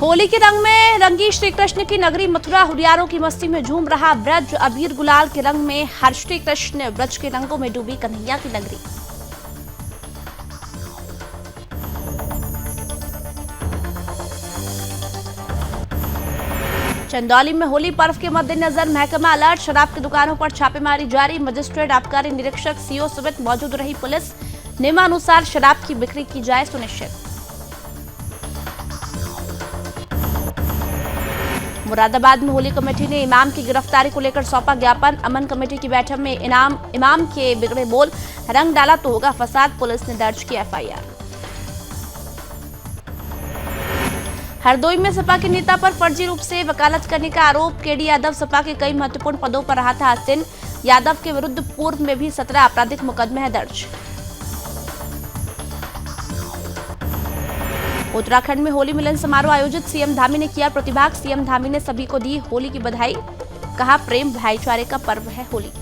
होली के रंग में रंगी श्री कृष्ण की नगरी मथुरा हुरियारों की मस्ती में झूम रहा ब्रज। अबीर गुलाल के रंग में हर श्री कृष्ण, ब्रज के रंगों में डूबी कन्हैया की नगरी। चंदौली में होली पर्व के मद्देनजर महकमा अलर्ट, शराब की दुकानों पर छापेमारी जारी। मजिस्ट्रेट, आबकारी निरीक्षक, सीओ समेत मौजूद रही पुलिस। नियमानुसार शराब की बिक्री की जाए सुनिश्चित। मुरादाबाद में होली कमेटी ने इमाम की गिरफ्तारी को लेकर सौंपा ज्ञापन। अमन कमेटी की बैठक में इमाम के बिगड़े बोल, रंग डाला तो होगा फसाद, पुलिस ने दर्ज की एफआईआर। हरदोई में सपा के नेता पर फर्जी रूप से वकालत करने का आरोप। केडी यादव सपा के कई महत्वपूर्ण पदों पर रहा था आसीन। यादव के विरुद्ध पूर्व में भी 17 आपराधिक मुकदमे हैं दर्ज। उत्तराखंड में होली मिलन समारोह आयोजित, सीएम धामी ने किया प्रतिभाग। सीएम धामी ने सभी को दी होली की बधाई, कहा प्रेम भाईचारे का पर्व है होली।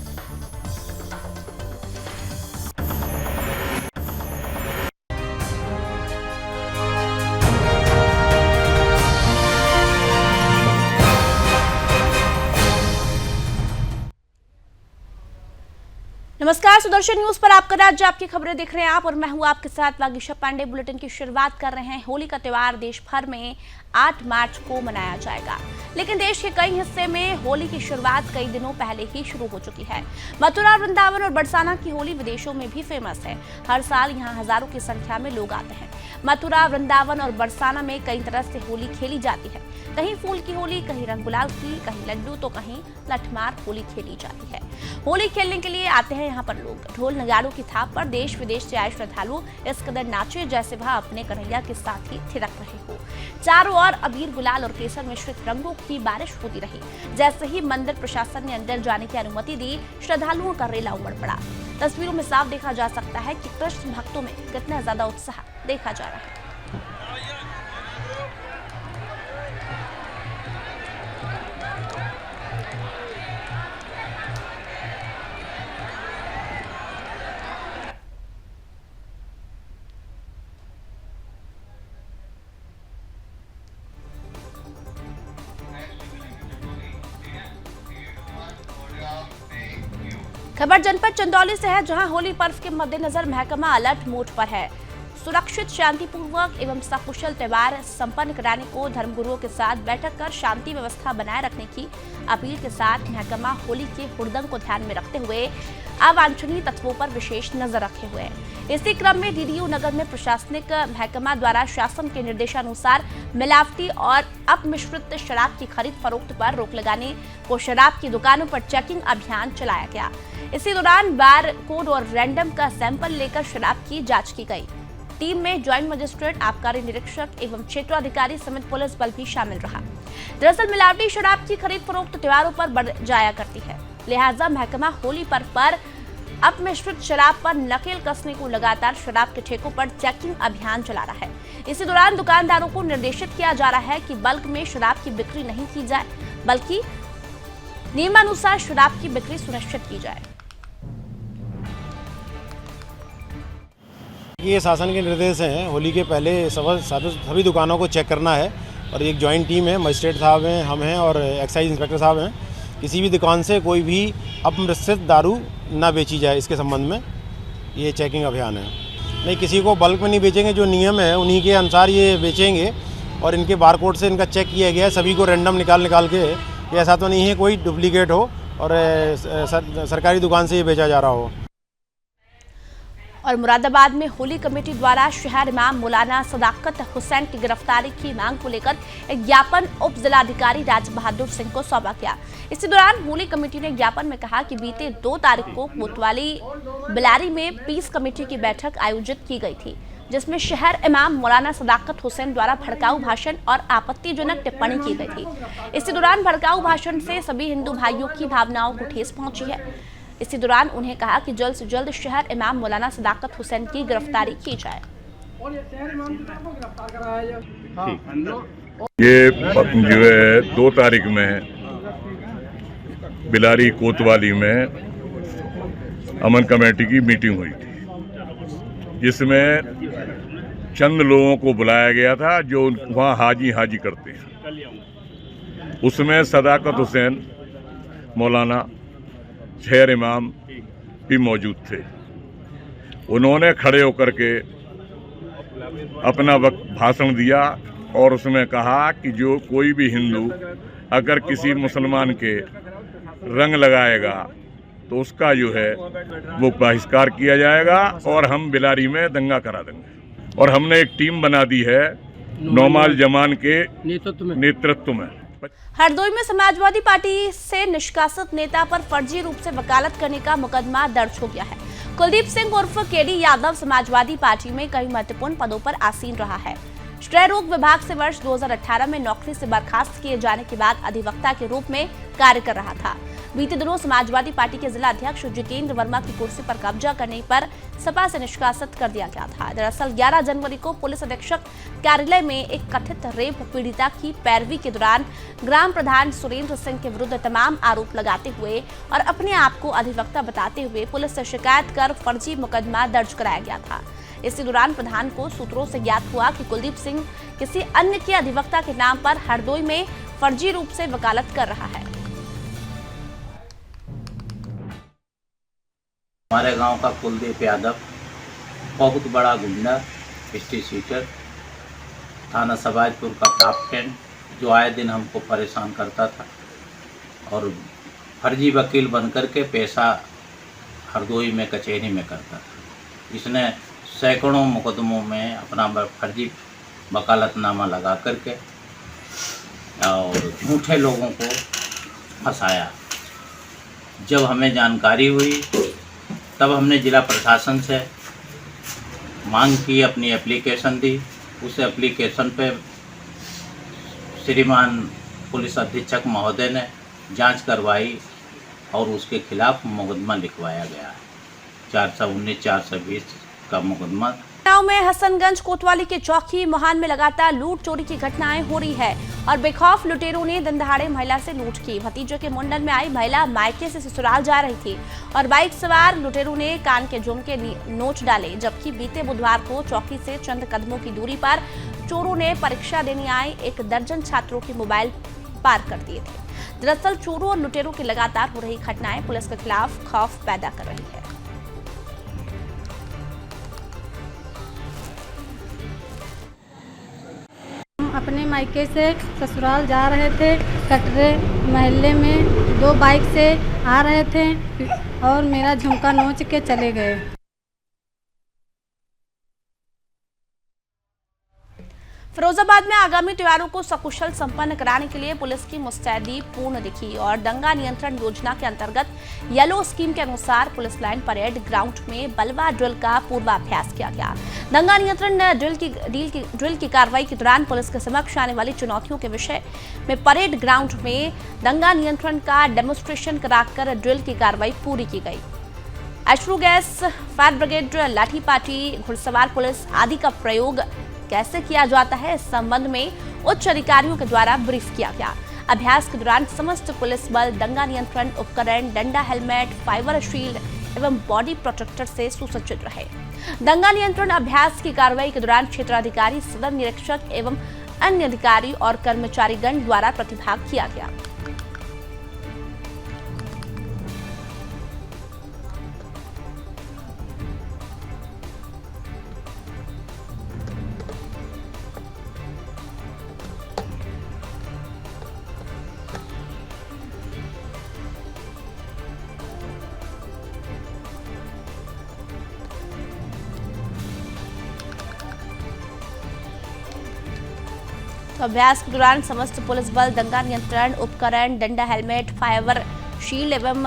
नमस्कार, सुदर्शन न्यूज पर आपका राज्य, आपकी खबरें देख रहे हैं आप और मैं हूं आपके साथ वागीशा पांडे। बुलेटिन की शुरुआत कर रहे हैं। होली का त्योहार देश भर में 8 मार्च को मनाया जाएगा, लेकिन देश के कई हिस्से में होली की शुरुआत कई दिनों पहले ही शुरू हो चुकी है। मथुरा, वृंदावन और बरसाना की होली विदेशों में भी फेमस है। हर साल यहां हजारों की संख्या में लोग आते हैं। मथुरा, वृंदावन और बरसाना में कई तरह से होली खेली जाती है। कहीं फूल की होली, कहीं रंग गुलाल की, कहीं लड्डू तो कहीं लठमार होली खेली जाती है। होली खेलने के लिए आते हैं यहाँ पर लोग। ढोल नगाड़ों की थाप पर देश विदेश से आए श्रद्धालु इस कदर नाचे जैसे वह अपने कन्हैया के साथ ही थिरक रहे हो। चारों ओर अबीर गुलाल और केसर मिश्रित रंगों की बारिश होती रही। जैसे ही मंदिर प्रशासन ने अंदर जाने की अनुमति दी, श्रद्धालुओं का रेला उमड़ पड़ा। तस्वीरों में साफ देखा जा सकता है कि कृष्ण भक्तों में कितना ज्यादा उत्साह देखा जा रहा है। खबर जनपद चंदौली से है, जहां होली पर्व के मद्देनजर महकमा अलर्ट मोड पर है। सुरक्षित, शांतिपूर्वक एवं सकुशल त्योहार संपन्न कराने को धर्मगुरुओं के साथ बैठक कर शांति व्यवस्था बनाए रखने की अपील के साथ महकमा होली के हुड़दंग को ध्यान में रखते हुए अवांछनीय तत्वों पर विशेष नजर रखे हुए है। इसी क्रम में डीडीयू नगर में प्रशासनिक महकमा द्वारा शासन के निर्देशानुसार मिलावटी और अपमिश्रित शराब की खरीद फरोख्त पर रोक लगाने को शराब की दुकानों पर चेकिंग अभियान चलाया गया। इसी दौरान बार कोड और रैंडम का सैंपल लेकर शराब की जांच की गई। टीम में ज्वाइंट मजिस्ट्रेट, आबकारी निरीक्षक एवं क्षेत्राधिकारी समेत पुलिस बल भी शामिल रहा। दरअसल मिलावटी शराब की खरीद फरोख्त त्योहारों पर बढ़ जाया करती है, लिहाजा महकमा होली पर्व पर अपमिश्रित शराब पर नकेल कसने को लगातार शराब के ठेकों पर चेकिंग अभियान चला रहा है। इसी दौरान दुकानदारों को निर्देशित किया जा रहा है कि बल्क में शराब की बिक्री नहीं की जाए, बल्कि नियमानुसार शराब की बिक्री सुनिश्चित की जाए। ये शासन के निर्देश हैं, होली के पहले सभी दुकानों को चेक करना है और एक जॉइंट टीम है, मजिस्ट्रेट साहब हैं, हम हैं और एक्साइज इंस्पेक्टर साहब हैं। किसी भी दुकान से कोई भी अपमिश्रित दारू ना बेची जाए, इसके संबंध में ये चेकिंग अभियान है। नहीं, किसी को बल्क में नहीं बेचेंगे, जो नियम है उन्हीं के अनुसार ये बेचेंगे और इनके बारकोड से इनका चेक किया गया है। सभी को रैंडम निकाल के, ऐसा तो नहीं है कोई डुप्लीकेट हो और सरकारी दुकान से ये बेचा जा रहा हो। और मुरादाबाद में होली कमेटी द्वारा शहर इमाम मौलाना सदाकत हुसैन की गिरफ्तारी की मांग को लेकर एक ज्ञापन उप जिलाधिकारी राज बहादुर सिंह को सौंपा गया। इसी दौरान होली कमेटी ने ज्ञापन में कहा कि बीते 2 तारीख को कोतवाली बिलारी में पीस कमेटी की बैठक आयोजित की गई थी, जिसमें शहर इमाम मौलाना सदाकत हुसैन द्वारा भड़काऊ भाषण और आपत्तिजनक टिप्पणी की गई थी। इसी दौरान भड़काऊ भाषण से सभी हिंदू भाइयों की भावनाओं को ठेस पहुंची है। इसी दौरान उन्हें कहा कि जल्द से जल्द शहर इमाम मौलाना सदाकत हुसैन की गिरफ्तारी की जाए। ये जो है 2 तारीख में बिलारी कोतवाली में अमन कमेटी की मीटिंग हुई थी, जिसमें चंद लोगों को बुलाया गया था जो वहाँ हाजी हाजी करते हैं। उसमें सदाकत हुसैन, मौलाना, शहर इमाम भी मौजूद थे। उन्होंने खड़े होकर के अपना वक्त भाषण दिया और उसमें कहा कि जो कोई भी हिंदू अगर किसी मुसलमान के रंग लगाएगा तो उसका जो है वो बहिष्कार किया जाएगा और हम बिलारी में दंगा करा देंगे। और हमने एक टीम बना दी है नौमाल जमान के नेतृत्व में। हरदोई में समाजवादी पार्टी से निष्कासित नेता पर फर्जी रूप से वकालत करने का मुकदमा दर्ज हो गया है। कुलदीप सिंह उर्फ केडी यादव समाजवादी पार्टी में कई महत्वपूर्ण पदों पर आसीन रहा है। क्षय रोग विभाग से वर्ष 2018 में नौकरी से बर्खास्त किए जाने के बाद अधिवक्ता के रूप में कार्य कर रहा था। बीते दिनों समाजवादी पार्टी के जिला अध्यक्ष जितेंद्र वर्मा की कुर्सी पर कब्जा करने पर सपा से निष्कासित कर दिया गया था। दरअसल 11 जनवरी को पुलिस अधीक्षक कार्यालय में एक कथित रेप पीड़िता की पैरवी के दौरान ग्राम प्रधान सुरेंद्र सिंह के विरुद्ध तमाम आरोप लगाते हुए और अपने आप को अधिवक्ता बताते हुए पुलिस से शिकायत कर फर्जी मुकदमा दर्ज कराया गया था। इसी दौरान प्रधान को सूत्रों से ज्ञात हुआ कि कुलदीप सिंह किसी अन्य के अधिवक्ता के नाम पर हरदोई में फर्जी रूप से वकालत कर रहा है। हमारे गांव का कुलदीप यादव बहुत बड़ा गुंडा, स्ट्रीट शीटर, थाना सबाजपुर का टॉप 10 जो आए दिन हमको परेशान करता था और फर्जी वकील बनकर के पैसा हरदोई में कचहरी में करता था। इसने सैकड़ों मुकदमों में अपना फर्जी वकालतनामा लगा करके और झूठे लोगों को फंसाया। जब हमें जानकारी हुई तब हमने जिला प्रशासन से मांग की, अपनी एप्लीकेशन दी। उस एप्लीकेशन पे श्रीमान पुलिस अधीक्षक महोदय ने जांच करवाई और उसके खिलाफ मुकदमा लिखवाया गया है। 419 420 का मुकदमा। गाँव में हसनगंज कोतवाली के चौकी मोहान में लगातार लूट चोरी की घटनाएं हो रही है और बेखौफ लुटेरों ने दिन दहाड़े महिला से लूट की। भतीजे के मुंडन में आई महिला मायके से ससुराल जा रही थी और बाइक सवार लुटेरों ने कान के झुमके नोच डाले। जबकि बीते बुधवार को चौकी से चंद कदमों की दूरी पर चोरों ने परीक्षा देने आए 1 दर्जन छात्रों के मोबाइल पार कर दिए थे। दरअसल चोरों और लुटेरों की लगातार हो रही घटनाएं पुलिस के खिलाफ खौफ पैदा कर रही है। अपने मायके से ससुराल जा रहे थे। कटरे मोहल्ले में 2 बाइक से आ रहे थे और मेरा झुमका नोच के चले गए। फिरोजाबाद में आगामी त्योहारों को सकुशल संपन्न कराने के लिए पुलिस की मुस्तैदी पूर्ण दिखी और दंगा नियंत्रण योजना के अंतर्गत येलो स्कीम के अनुसार पुलिस लाइन परेड ग्राउंड में बलवा ड्रिल का पूर्वाभ्यास किया गया। दंगा नियंत्रण ड्रिल की कार्रवाई के दौरान पुलिस के समक्ष आने वाली चुनौतियों के विषय में परेड ग्राउंड में दंगा नियंत्रण का डेमोन्स्ट्रेशन कराकर ड्रिल की कार्रवाई पूरी की गई। अश्रु गैस, फायर ब्रिगेड, लाठी पाठी, घुड़सवार पुलिस आदि का प्रयोग कैसे किया जाता है, इस संबंध में उच्च अधिकारियों के द्वारा ब्रीफ किया गया। अभ्यास के दौरान समस्त पुलिस बल दंगा नियंत्रण उपकरण, डंडा, हेलमेट, फाइबर शील्ड एवं बॉडी प्रोटेक्टर से सुसज्जित रहे। दंगा नियंत्रण अभ्यास की कार्रवाई के दौरान क्षेत्राधिकारी, सदर निरीक्षक एवं अन्य अधिकारी और कर्मचारीगण द्वारा प्रतिभाग किया गया। तो अभ्यास के दौरान समस्त पुलिस बल दंगा नियंत्रण उपकरण, डंडा, हेलमेट, फाइबर शील्ड एवं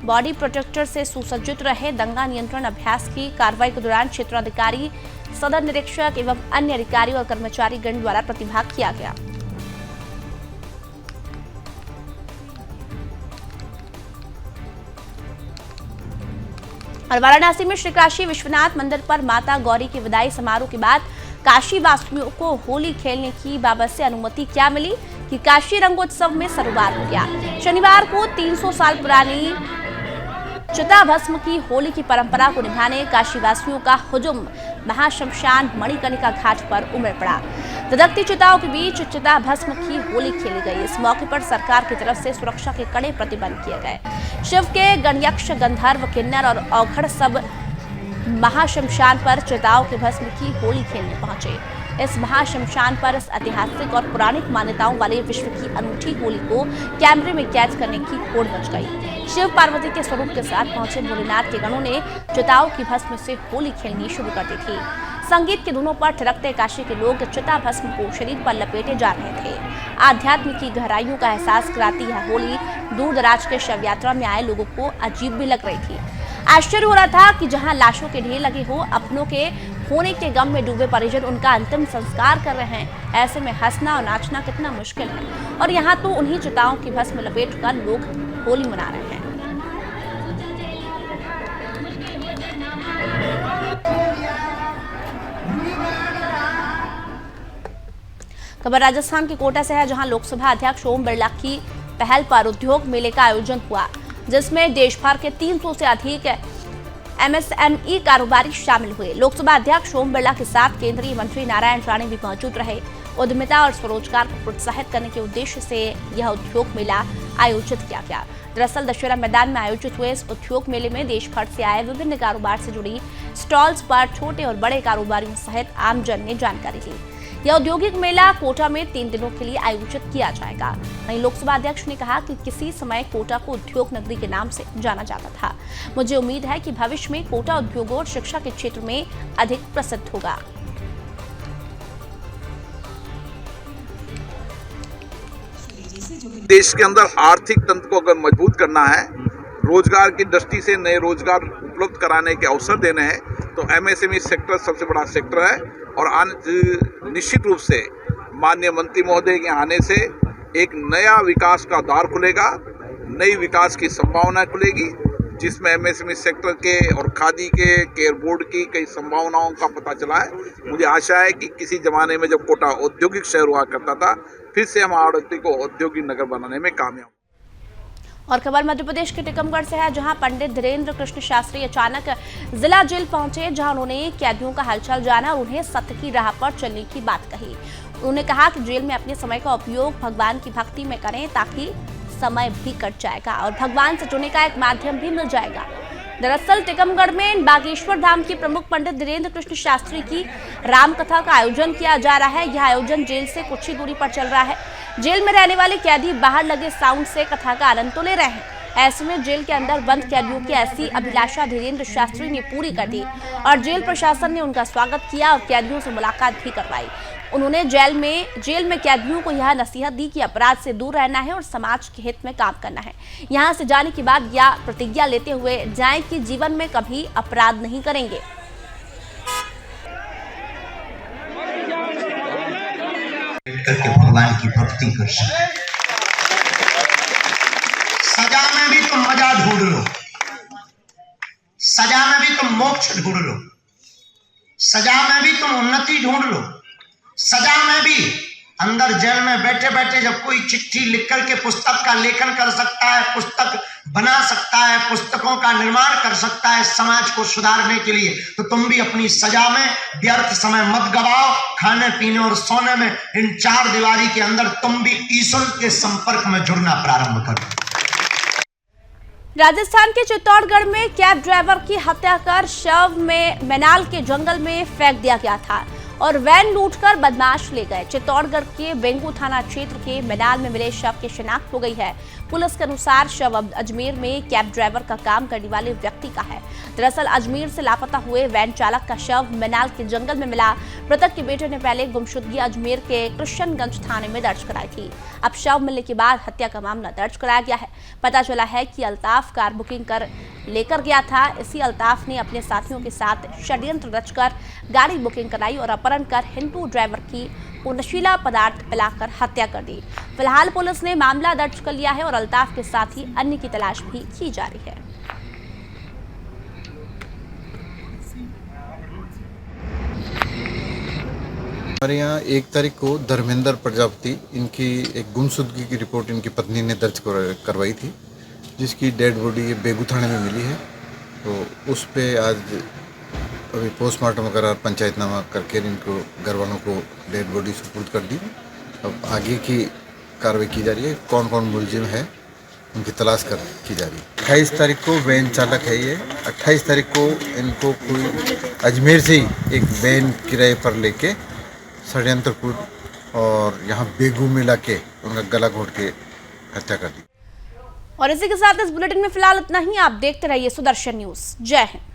बॉडी प्रोटेक्टर से सुसज्जित रहे। दंगा नियंत्रण अभ्यास की कार्रवाई के दौरान क्षेत्राधिकारी, सदर निरीक्षक एवं अन्य अधिकारी और कर्मचारी गण द्वारा प्रतिभाग किया गया। और वाराणसी में श्री काशी विश्वनाथ मंदिर पर माता गौरी के विदाई समारोह के बाद काशी वासियों को होली खेलने की बाबत से अनुमति क्या मिली कि काशी रंगोत्सव में सरोकार हो गया। शनिवार को 300 साल पुरानी चिता भस्म की होली की परंपरा को निभाने काशीवासियों का हुजुम महाशमशान मणिकर्णिका घाट पर उमड़ पड़ा। धधकती चिताओं के बीच चिता भस्म की होली खेली गई। इस मौके पर सरकार की तरफ से सुरक्षा के कड़े प्रतिबंध किए गए। शिव के गणयक्ष, गंधर्व, किन्नर और औघड़ सब महाशमशान पर चिताओं के भस्म की होली खेलने पहुंचे। इस महाशमशान पर इस ऐतिहासिक और पौराणिक मान्यताओं वाले विश्व की अनूठी होली को कैमरे में कैद करने की होड़ मच गई। शिव पार्वती के स्वरूप के साथ पहुंचे भोलेनाथ के गणों ने चिताओं की भस्म से होली खेलनी शुरू कर दी थी। संगीत के धुनों पर थिरकते काशी के लोग चिता भस्म को शरीर पर लपेटे जा रहे थे। आध्यात्म की गहराइयों का एहसास कराती यह होली दूर दराज के शव यात्रा में आए लोगों को अजीब भी लग रही थी। आश्चर्य हो रहा था कि जहां लाशों के ढेर लगे हो, अपनों के होने के गम में डूबे परिजन उनका अंतिम संस्कार कर रहे हैं। ऐसे में हंसना और नाचना कितना मुश्किल है, और यहाँ तो उन्हीं चिताओं की भस्म लपेट कर लोग होली मना रहे हैं। खबर राजस्थान के कोटा से है, जहां लोकसभा अध्यक्ष ओम बिरला की पहल पर उद्योग मेले का आयोजन हुआ, जिसमें देश भर के 300 से अधिक MSME कारोबारी शामिल हुए। लोकसभा अध्यक्ष ओम बिरला के साथ केंद्रीय मंत्री नारायण राणे भी मौजूद रहे। उद्यमिता और स्वरोजगार को प्रोत्साहित करने के उद्देश्य से यह उद्योग मेला आयोजित किया गया। दरअसल दशहरा मैदान में आयोजित हुए इस उद्योग मेले में देश भर से आए विभिन्न कारोबार से जुड़ी स्टॉल्स पर छोटे और बड़े कारोबारियों सहित आमजन ने जानकारी ली। यह औद्योगिक मेला कोटा में 3 दिनों के लिए आयोजित किया जाएगा। वहीं लोकसभा अध्यक्ष ने कहा कि किसी समय कोटा को उद्योग नगरी के नाम से जाना जाता था। मुझे उम्मीद है कि भविष्य में कोटा उद्योगों और शिक्षा के क्षेत्र में अधिक प्रसिद्ध होगा। देश के अंदर आर्थिक तंत्र को अगर मजबूत करना है, रोजगार की दृष्टि से नए रोजगार उपलब्ध कराने के अवसर देने हैं, तो MSME सेक्टर सबसे बड़ा सेक्टर है। और निश्चित रूप से माननीय मंत्री महोदय के आने से एक नया विकास का द्वार खुलेगा, नई विकास की संभावना खुलेगी, जिसमें MSME सेक्टर के और खादी के केयर बोर्ड की कई संभावनाओं का पता चला है। मुझे आशा है कि किसी जमाने में जब कोटा औद्योगिक शहर हुआ करता था, फिर से हम आड़ती को औद्योगिक नगर बनाने में कामयाब। और खबर मध्य प्रदेश के टीकमगढ़ से है, जहां पंडित धीरेन्द्र कृष्ण शास्त्री अचानक जिला जेल पहुंचे, जहां उन्होंने कैदियों का हालचाल जाना और उन्हें सत्य की राह पर चलने की बात कही। उन्होंने कहा कि जेल में अपने समय का उपयोग भगवान की भक्ति में करें, ताकि समय भी कट जाएगा और भगवान से जुड़ने का एक माध्यम भी मिल जाएगा। दरअसल टीकमगढ़ में बागेश्वर धाम के प्रमुख पंडित धीरेन्द्र कृष्ण शास्त्री की रामकथा का आयोजन किया जा रहा है। यह आयोजन जेल से कुछ ही दूरी पर चल रहा है। जेल में रहने वाले कैदी बाहर लगे साउंड से कथा का आनंद तो ले रहे हैं। ऐसे में जेल के अंदर बंद कैदियों की ऐसी अभिलाषा धीरेन्द्र शास्त्री ने पूरी कर दी और जेल प्रशासन ने उनका स्वागत किया और कैदियों से मुलाकात भी करवाई। उन्होंने जेल में कैदियों को यह नसीहत दी कि अपराध से दूर रहना है और समाज के हित में काम करना है। यहाँ से जाने के बाद यह प्रतिज्ञा लेते हुए जाएं कि जीवन में कभी अपराध नहीं करेंगे। करके भगवान की भक्ति कर सके। सजा में भी तुम मजा ढूंढ लो, सजा में भी तुम मोक्ष ढूंढ लो, सजा में भी तुम उन्नति ढूंढ लो, सजा में भी अंदर जेल में बैठे बैठे जब कोई चिट्ठी लिख करके पुस्तक का लेखन कर सकता है, पुस्तक बना सकता है, पुस्तकों का निर्माण कर सकता है समाज को सुधारने के लिए, तो तुम भी अपनी सजा में व्यर्थ समय मत गवाओ। खाने पीने और सोने में इन 4 दीवारी के अंदर तुम भी ईश्वर के संपर्क में जुड़ना प्रारंभ करो। राजस्थान के चित्तौड़गढ़ में कैब ड्राइवर की हत्या कर शव में मैनाल के जंगल में फेंक दिया गया था और वैन लूटकर बदमाश ले गए। चित्तौड़गढ़ के बेंगू थाना क्षेत्र के मैनाल में मिले शव की शिनाख्त हो गई है। पुलिस के अनुसार शव अजमेर में कैब ड्राइवर का काम करने वाले व्यक्ति का है। दरअसल अजमेर से लापता हुए वैन चालक का शव मैनाल के जंगल में मिला। मृतक के बेटे ने पहले गुमशुदगी अजमेर के कृष्णगंज थाने में दर्ज कराई थी। अब शव मिलने के बाद हत्या का मामला दर्ज कराया गया है। पता चला है कि अल्ताफ कार बुकिंग कर लेकर गया था। इसी अल्ताफ ने अपने साथियों के साथ षड्यंत्र रचकर गाड़ी बुकिंग कराई और अपहरण कर हिंदू ड्राइवर की नशीला पदार्थ पिलाकर हत्या कर दी। फिलहाल पुलिस ने मामला दर्ज कर लिया है और अल्ताफ के साथ ही अन्य की तलाश भी की जा रही है। हमारे यहाँ 1 तारीख को धर्मेंद्र प्रजापति, इनकी एक गुमशुदगी की रिपोर्ट इनकी पत्नी ने दर्ज करवाई थी। जिसकी डेड बॉडी बेगू थाने में मिली है। तो उस पे आज अभी पोस्टमार्टम करा पंचायतनामा करके इनको घर वालों को डेड बॉडी सुपुर्द कर दी। अब आगे की कार्रवाई की जा रही है, कौन कौन मुलजिम है उनकी तलाश की जा रही है। 28 तारीख को वैन चालक है ये। 28 तारीख को इनको कोई अजमेर से ही एक वैन किराए पर लेके षड्यंत्रपुर और यहाँ बेगू में लाके उनका गला घोट के हत्या कर दी। और इसी के साथ इस बुलेटिन में फिलहाल इतना ही। आप देखते रहिए सुदर्शन न्यूज। जय हिंद।